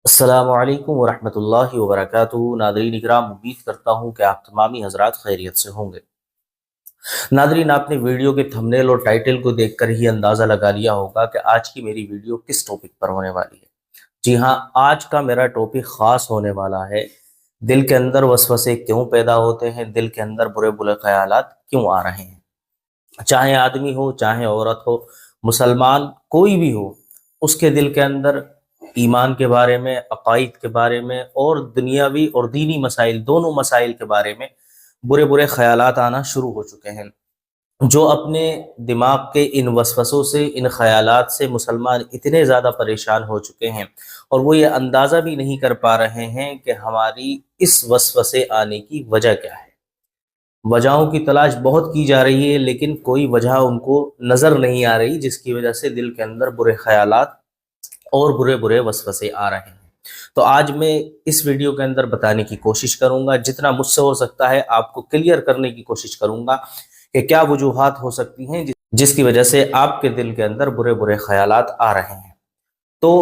السلام علیکم ورحمۃ اللہ وبرکاتہ۔ ناظرین اکرام، امید کرتا ہوں کہ آپ تمامی حضرات خیریت سے ہوں گے۔ ناظرین، آپ نے ویڈیو کے تھمبنیل اور ٹائٹل کو دیکھ کر ہی اندازہ لگا لیا ہوگا کہ آج کی میری ویڈیو کس ٹاپک پر ہونے والی ہے۔ جی ہاں، آج کا میرا ٹاپک خاص ہونے والا ہے دل کے اندر وسوسے کیوں پیدا ہوتے ہیں، دل کے اندر برے برے خیالات کیوں آ رہے ہیں۔ چاہے آدمی ہو، چاہے عورت ہو، مسلمان کوئی بھی ہو، اس کے دل کے اندر ایمان کے بارے میں، عقائد کے بارے میں اور دنیاوی اور دینی مسائل، دونوں مسائل کے بارے میں برے برے خیالات آنا شروع ہو چکے ہیں۔ جو اپنے دماغ کے ان وسوسوں سے، ان خیالات سے مسلمان اتنے زیادہ پریشان ہو چکے ہیں، اور وہ یہ اندازہ بھی نہیں کر پا رہے ہیں کہ ہماری اس وسوسے آنے کی وجہ کیا ہے۔ وجہوں کی تلاش بہت کی جا رہی ہے، لیکن کوئی وجہ ان کو نظر نہیں آ رہی جس کی وجہ سے دل کے اندر برے خیالات اور برے برے وسوسے آ رہے ہیں۔ تو آج میں اس ویڈیو کے اندر بتانے کی کوشش کروں گا، جتنا مجھ سے ہو سکتا ہے آپ کو کلیئر کرنے کی کوشش کروں گا کہ کیا وجوہات ہو سکتی ہیں جس کی وجہ سے آپ کے دل کے اندر برے برے خیالات آ رہے ہیں۔ تو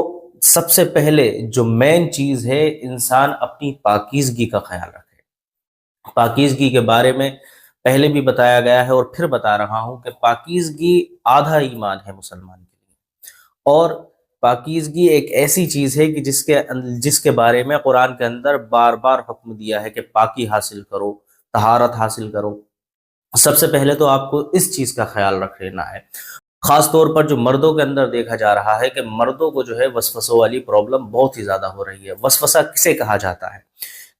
سب سے پہلے جو مین چیز ہے، انسان اپنی پاکیزگی کا خیال رکھے۔ پاکیزگی کے بارے میں پہلے بھی بتایا گیا ہے اور پھر بتا رہا ہوں کہ پاکیزگی آدھا ایمان ہے مسلمان کے لیے، اور پاکیزگی ایک ایسی چیز ہے کہ جس کے بارے میں قرآن کے اندر بار بار حکم دیا ہے کہ پاکی حاصل کرو، طہارت حاصل کرو۔ سب سے پہلے تو آپ کو اس چیز کا خیال رکھ لینا ہے۔ خاص طور پر جو مردوں کے اندر دیکھا جا رہا ہے کہ مردوں کو جو ہے وسوسوں والی پرابلم بہت ہی زیادہ ہو رہی ہے۔ وسوسہ کسے کہا جاتا ہے؟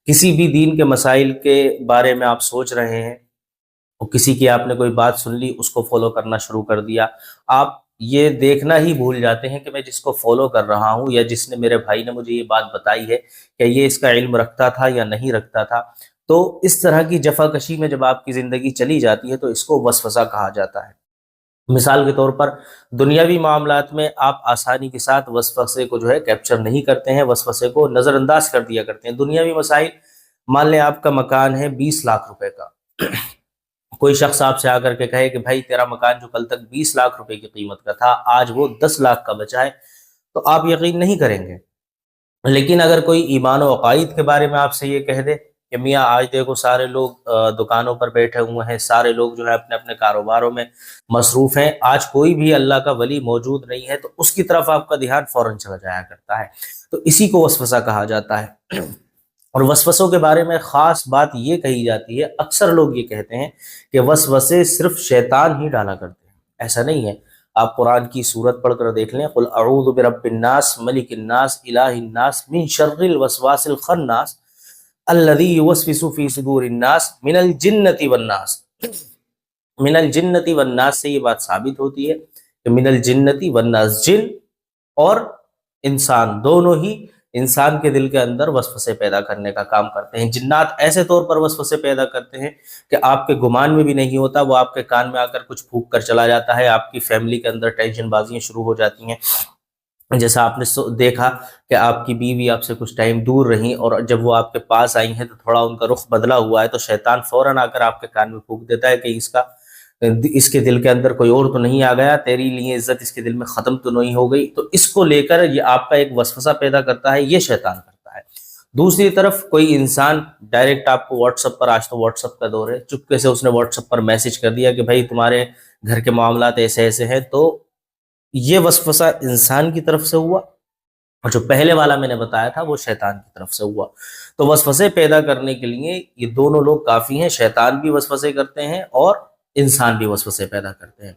کسی بھی دین کے مسائل کے بارے میں آپ سوچ رہے ہیں، اور کسی کی آپ نے کوئی بات سن لی، اس کو فالو کرنا شروع کر دیا، آپ یہ دیکھنا ہی بھول جاتے ہیں کہ میں جس کو فالو کر رہا ہوں یا جس نے، میرے بھائی نے مجھے یہ بات بتائی ہے، کہ یہ اس کا علم رکھتا تھا یا نہیں رکھتا تھا۔ تو اس طرح کی جفا کشی میں جب آپ کی زندگی چلی جاتی ہے تو اس کو وسوسہ کہا جاتا ہے۔ مثال کے طور پر دنیاوی معاملات میں آپ آسانی کے ساتھ وسوسے کو جو ہے کیپچر نہیں کرتے ہیں، وسوسے کو نظر انداز کر دیا کرتے ہیں۔ دنیاوی مسائل، مان لیں آپ کا مکان ہے 20 لاکھ روپے کا، کوئی شخص آپ سے آ کر کے کہے کہ بھائی تیرا مکان جو کل تک 20 لاکھ روپے کی قیمت کا تھا، آج وہ 10 لاکھ کا بچا ہے، تو آپ یقین نہیں کریں گے۔ لیکن اگر کوئی ایمان و عقائد کے بارے میں آپ سے یہ کہہ دے کہ میاں آج دیکھو سارے لوگ دکانوں پر بیٹھے ہوئے ہیں، سارے لوگ جو ہے اپنے اپنے کاروباروں میں مصروف ہیں، آج کوئی بھی اللہ کا ولی موجود نہیں ہے، تو اس کی طرف آپ کا دھیان فوراً چلا جایا کرتا ہے۔ تو اسی کو وسوسہ کہا جاتا ہے۔ اور وسوسوں کے بارے میں خاص بات یہ کہی جاتی ہے، اکثر لوگ یہ کہتے ہیں کہ وسوسے صرف شیطان ہی ڈالا کرتے ہیں۔ ایسا نہیں ہے۔ آپ قرآن کی سورت پڑھ کر دیکھ لیں، قل اعوذ برب الناس ملک الناس الہ الناس من شر الوسواس الخناس الذی یوسوس فی صدور الناس من الجنۃ والناس۔ من الجنۃ والناس سے یہ بات ثابت ہوتی ہے کہ من الجنۃ والناس، جن اور انسان دونوں ہی انسان کے دل کے اندر وسوسے پیدا کرنے کا کام کرتے ہیں۔ جنات ایسے طور پر وسوسے پیدا کرتے ہیں کہ آپ کے گمان میں بھی نہیں ہوتا، وہ آپ کے کان میں آ کر کچھ پھونک کر چلا جاتا ہے، آپ کی فیملی کے اندر ٹینشن بازیاں شروع ہو جاتی ہیں۔ جیسا آپ نے دیکھا کہ آپ کی بیوی آپ سے کچھ ٹائم دور رہیں، اور جب وہ آپ کے پاس آئی ہیں تو تھوڑا ان کا رخ بدلا ہوا ہے، تو شیطان فوراً آ کر آپ کے کان میں پھونک دیتا ہے کہ اس کے دل کے اندر کوئی اور تو نہیں آ گیا، تیری لیے عزت اس کے دل میں ختم تو نہیں ہو گئی۔ تو اس کو لے کر یہ آپ کا ایک وسوسہ پیدا کرتا ہے، یہ شیطان کرتا ہے۔ دوسری طرف کوئی انسان ڈائریکٹ آپ کو واٹس ایپ پر، آج تو واٹس ایپ کا دور ہے، چپکے سے اس نے واٹس ایپ پر میسج کر دیا کہ بھائی تمہارے گھر کے معاملات ایسے ایسے ہیں، تو یہ وسوسہ انسان کی طرف سے ہوا، اور جو پہلے والا میں نے بتایا تھا وہ شیطان کی طرف سے ہوا۔ تو وسوسے پیدا کرنے کے لیے یہ دونوں لوگ کافی ہیں، شیطان بھی وسوسے کرتے ہیں اور انسان بھی وسوسے پیدا کرتے ہیں۔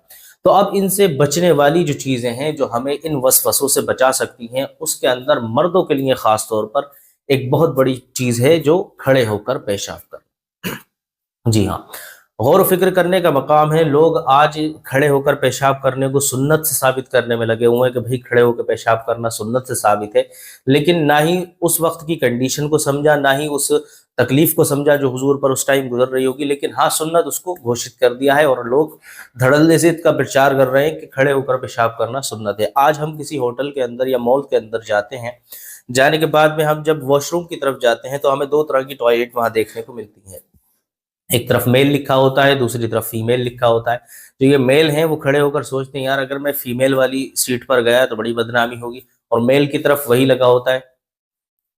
تو اب ان سے بچنے والی جو چیزیں ہیں جو ہمیں ان وسوسوں سے بچا سکتی ہیں، اس کے اندر مردوں کے لیے خاص طور پر ایک بہت بڑی چیز ہے جو کھڑے ہو کر پیشاب کرنا۔ جی ہاں، غور و فکر کرنے کا مقام ہے۔ لوگ آج کھڑے ہو کر پیشاب کرنے کو سنت سے ثابت کرنے میں لگے ہوئے ہیں کہ بھئی کھڑے ہو کے پیشاب کرنا سنت سے ثابت ہے، لیکن نہ ہی اس وقت کی کنڈیشن کو سمجھا، نہ ہی اس تکلیف کو سمجھا جو حضور پر اس ٹائم گزر رہی ہوگی، لیکن ہاں سنت اس کو گھوشت کر دیا ہے، اور لوگ دھڑلے ضد کا پرچار کر رہے ہیں کہ کھڑے ہو کر پیشاب کرنا سنت ہے۔ آج ہم کسی ہوٹل کے اندر یا مال کے اندر جاتے ہیں، جانے کے بعد میں ہم جب واش روم کی طرف جاتے ہیں تو ہمیں دو طرح کی ٹوائلٹ وہاں دیکھنے کو ملتی ہیں۔ ایک طرف میل لکھا ہوتا ہے، دوسری طرف فیمیل لکھا ہوتا ہے۔ جو یہ میل ہیں وہ کھڑے ہو کر سوچتے ہیں یار اگر میں فیمیل والی سیٹ پر گیا تو بڑی بدنامی ہوگی، اور میل کی طرف وہی لگا ہوتا ہے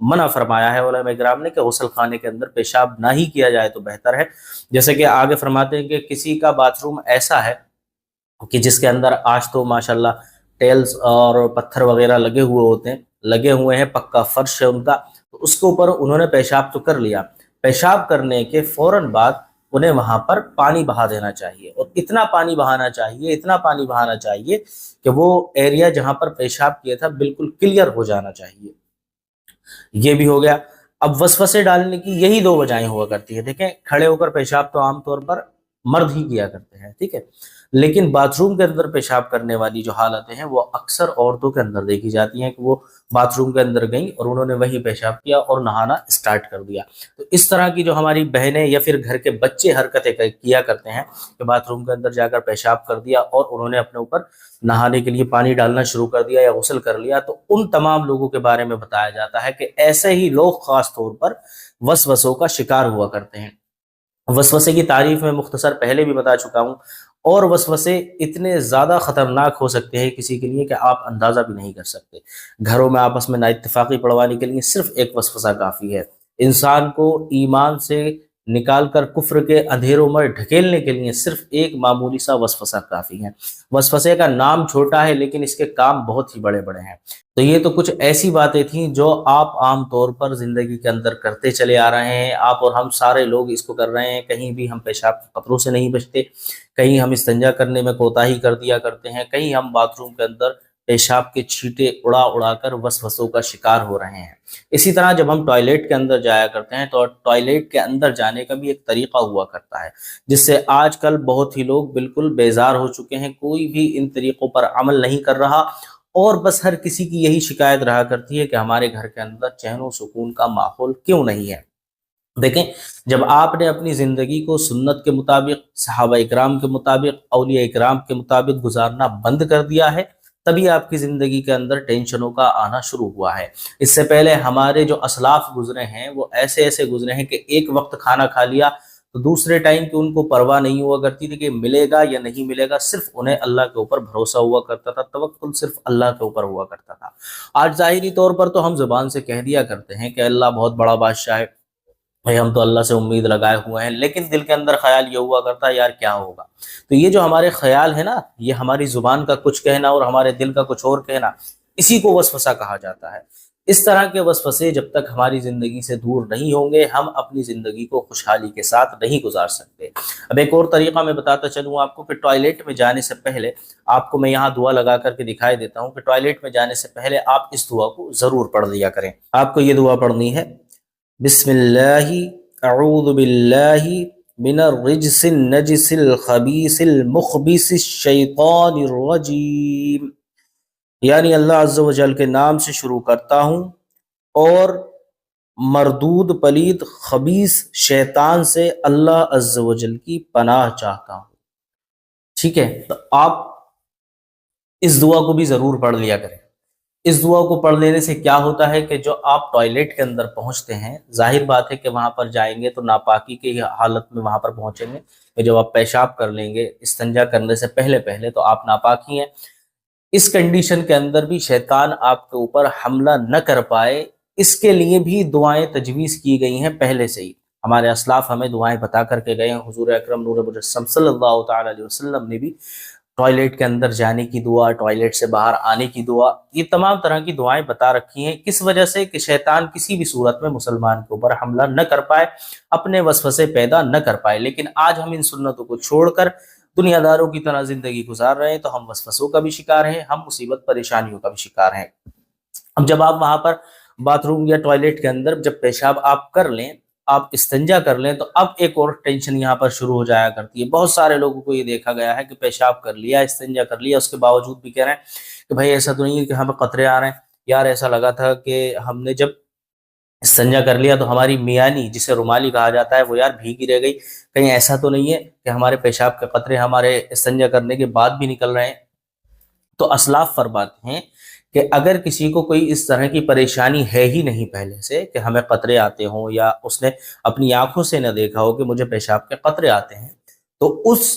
منع فرمایا ہے علماء کرام نے کہ غسل خانے کے اندر پیشاب نہ ہی کیا جائے تو بہتر ہے۔ جیسے کہ آگے فرماتے ہیں کہ کسی کا باتھ روم ایسا ہے کہ جس کے اندر آج تو ماشاءاللہ ٹیلز اور پتھر وغیرہ لگے ہوئے ہیں، پکا فرش ہے ان کا، تو اس کے اوپر انہوں نے پیشاب تو کر لیا، پیشاب کرنے کے فوراً بعد انہیں وہاں پر پانی بہا دینا چاہیے، اور اتنا پانی بہانا چاہیے کہ وہ ایریا جہاں پر پیشاب کیا تھا بالکل کلیئر ہو جانا چاہیے۔ یہ بھی ہو گیا۔ اب وسوسے ڈالنے کی یہی دو وجہیں ہوا کرتی ہے۔ دیکھیں، کھڑے ہو کر پیشاب تو عام طور پر مرد ہی کیا کرتے ہیں، ٹھیک ہے، لیکن باتھ روم کے اندر پیشاب کرنے والی جو حالتیں ہیں وہ اکثر عورتوں کے اندر دیکھی جاتی ہیں کہ وہ باتھ روم کے اندر گئیں اور انہوں نے وہی پیشاب کیا اور نہانا اسٹارٹ کر دیا۔ تو اس طرح کی جو ہماری بہنیں یا پھر گھر کے بچے حرکتیں کیا کرتے ہیں کہ باتھ روم کے اندر جا کر پیشاب کر دیا اور انہوں نے اپنے اوپر نہانے کے لیے پانی ڈالنا شروع کر دیا یا غسل کر لیا، تو ان تمام لوگوں کے بارے میں بتایا جاتا ہے کہ ایسے ہی لوگ خاص طور پر وسوسوں کا شکار ہوا کرتے ہیں۔ وسوسے کی تعریف میں مختصر پہلے بھی بتا چکا ہوں، اور وسوسے اتنے زیادہ خطرناک ہو سکتے ہیں کسی کے لیے کہ آپ اندازہ بھی نہیں کر سکتے۔ گھروں میں آپس میں نا اتفاقی پڑوانے کے لیے صرف ایک وسوسہ کافی ہے، انسان کو ایمان سے نکال کر کفر کے اندھیروں میں ڈھکیلنے کے لیے صرف ایک معمولی سا وسوسہ کافی ہے۔ وسوسے کا نام چھوٹا ہے لیکن اس کے کام بہت ہی بڑے بڑے ہیں۔ تو یہ تو کچھ ایسی باتیں تھیں جو آپ عام طور پر زندگی کے اندر کرتے چلے آ رہے ہیں، آپ اور ہم سارے لوگ اس کو کر رہے ہیں۔ کہیں بھی ہم پیشاب کے قطروں سے نہیں بچتے، کہیں ہم استنجا کرنے میں کوتاہی کر دیا کرتے ہیں، کہیں ہم باتھ روم کے اندر پیشاب کے چھینٹے اڑا کر وسوسوں کا شکار ہو رہے ہیں۔ اسی طرح جب ہم ٹوائلٹ کے اندر جایا کرتے ہیں تو ٹوائلٹ کے اندر جانے کا بھی ایک طریقہ ہوا کرتا ہے، جس سے آج کل بہت ہی لوگ بالکل بیزار ہو چکے ہیں، کوئی بھی ان طریقوں پر عمل نہیں کر رہا، اور بس ہر کسی کی یہی شکایت رہا کرتی ہے کہ ہمارے گھر کے اندر چین و سکون کا ماحول کیوں نہیں ہے۔ دیکھیں، جب آپ نے اپنی زندگی کو سنت کے مطابق، صحابہ اکرام کے مطابق، اولیاء اکرام کے مطابق گزارنا بند کر دیا ہے، تبھی آپ کی زندگی کے اندر ٹینشنوں کا آنا شروع ہوا ہے۔ اس سے پہلے ہمارے جو اسلاف گزرے ہیں وہ ایسے گزرے ہیں کہ ایک وقت کھانا کھا لیا تو دوسرے ٹائم کی ان کو پرواہ نہیں ہوا کرتی تھی کہ ملے گا یا نہیں ملے گا، صرف انہیں اللہ کے اوپر بھروسہ ہوا کرتا تھا، توکل صرف اللہ کے اوپر ہوا کرتا تھا۔ آج ظاہری طور پر تو ہم زبان سے کہہ دیا کرتے ہیں کہ اللہ بہت بڑا بادشاہ ہے، بھائی ہم تو اللہ سے امید لگائے ہوئے ہیں، لیکن دل کے اندر خیال یہ ہوا کرتا ہے یار کیا ہوگا۔ تو یہ جو ہمارے خیال ہے نا، یہ ہماری زبان کا کچھ کہنا اور ہمارے دل کا کچھ اور کہنا، اسی کو وسوسہ کہا جاتا ہے۔ اس طرح کے وسوسے جب تک ہماری زندگی سے دور نہیں ہوں گے، ہم اپنی زندگی کو خوشحالی کے ساتھ نہیں گزار سکتے۔ اب ایک اور طریقہ میں بتاتا چلوں آپ کو کہ ٹوائلٹ میں جانے سے پہلے آپ کو میں یہاں دعا لگا کر کے دکھائی دیتا ہوں کہ ٹوائلٹ میں جانے سے پہلے آپ اس دعا کو ضرور پڑھ لیا کریں۔ آپ کو یہ دعا پڑھنی ہے: بسم اللہ اعوذ باللہ من الرجس النجس الخبیث المخبث الشیطان الرجیم، یعنی اللہ عز و جل کے نام سے شروع کرتا ہوں اور مردود پلید خبیث شیطان سے اللہ عز و جل کی پناہ چاہتا ہوں۔ ٹھیک ہے، تو آپ اس دعا کو بھی ضرور پڑھ لیا کریں۔ اس دعا کو پڑھ لینے سے کیا ہوتا ہے کہ جو آپ ٹوائلٹ کے اندر پہنچتے ہیں، ظاہر بات ہے کہ وہاں پر جائیں گے تو ناپاکی کی حالت میں وہاں پر پہنچیں گے، کہ جب آپ پیشاب کر لیں گے استنجا کرنے سے پہلے تو آپ ناپاکی ہیں۔ اس کنڈیشن کے اندر بھی شیطان آپ کے اوپر حملہ نہ کر پائے، اس کے لیے بھی دعائیں تجویز کی گئی ہیں پہلے سے ہی۔ ہمارے اسلاف ہمیں دعائیں بتا کر کے گئے ہیں، حضور اکرم نور مجسم صلی اللہ تعالی علیہ وسلم نے بھی ٹوائلٹ کے اندر جانے کی دعا، ٹوائلٹ سے باہر آنے کی دعا، یہ تمام طرح کی دعائیں بتا رکھی ہیں۔ کس وجہ سے؟ کہ شیطان کسی بھی صورت میں مسلمان کے اوپر حملہ نہ کر پائے، اپنے وسوسے پیدا نہ کر پائے۔ لیکن آج ہم ان سنتوں کو چھوڑ کر دنیا داروں کی طرح زندگی گزار رہے ہیں، تو ہم وسوسوں کا بھی شکار ہیں، ہم مصیبت پریشانیوں کا بھی شکار ہیں۔ اب جب آپ وہاں پر باتھ روم یا ٹوائلٹ کے اندر جب پیشاب آپ کر لیں، آپ استنجا کر لیں، تو اب ایک اور ٹینشن یہاں پر شروع ہو جایا کرتی ہے۔ بہت سارے لوگوں کو یہ دیکھا گیا ہے کہ پیشاب کر لیا، استنجا کر لیا، اس کے باوجود بھی کہہ رہے ہیں کہ بھائی ایسا تو نہیں ہے کہ ہمیں قطرے آ رہے ہیں، یار ایسا لگا تھا کہ ہم نے جب استنجا کر لیا تو ہماری میانی، جسے رومالی کہا جاتا ہے، وہ یار بھیگی رہ گئی، کہیں ایسا تو نہیں ہے کہ ہمارے پیشاب کے قطرے ہمارے استنجا کرنے کے بعد بھی نکل رہے ہیں۔ تو اسلاف فرماتے ہیں کہ اگر کسی کو کوئی اس طرح کی پریشانی ہے ہی نہیں پہلے سے کہ ہمیں قطرے آتے ہوں، یا اس نے اپنی آنکھوں سے نہ دیکھا ہو کہ مجھے پیشاب کے قطرے آتے ہیں، تو اس